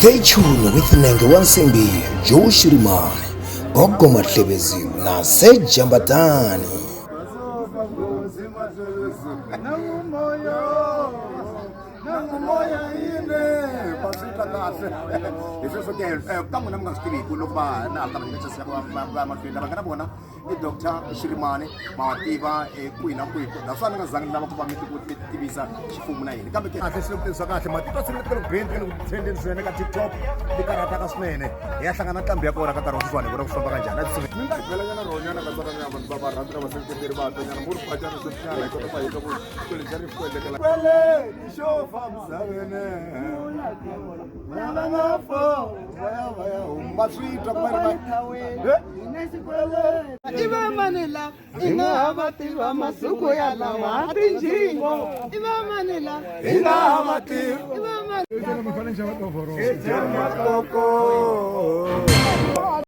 Stay tuned with Nenge Wansimbi, Joe Shirimani, Gogo Matlebezi, Nase Jambatani. Dr. Shirimani Mawatiba kuina kuiko dasana ngazangi lama kuba mithi kutibisa xifumu na yini kambe ke ake silukisa kahle matiko silukela ku bend ku trending swene ka TikTok dikarata ka swinene ya hlangana ntambi ya kona ka nkarhi wa sweswiwani ku ri ku famba kanjhani a tsini ni nga bela nyana ronyana ka tsaka nyama ni baba rhandza va seketeri va ta nyana muri phatana sweswinyana hi kota ku hika ku kwele jari kwele kwele xo famuzavene lava nga fo vaya humba switwa ku Iba Manila, ina mativa masuku ya la matinjingo. Iba Manila, ina mativa. Iba Manila. Koko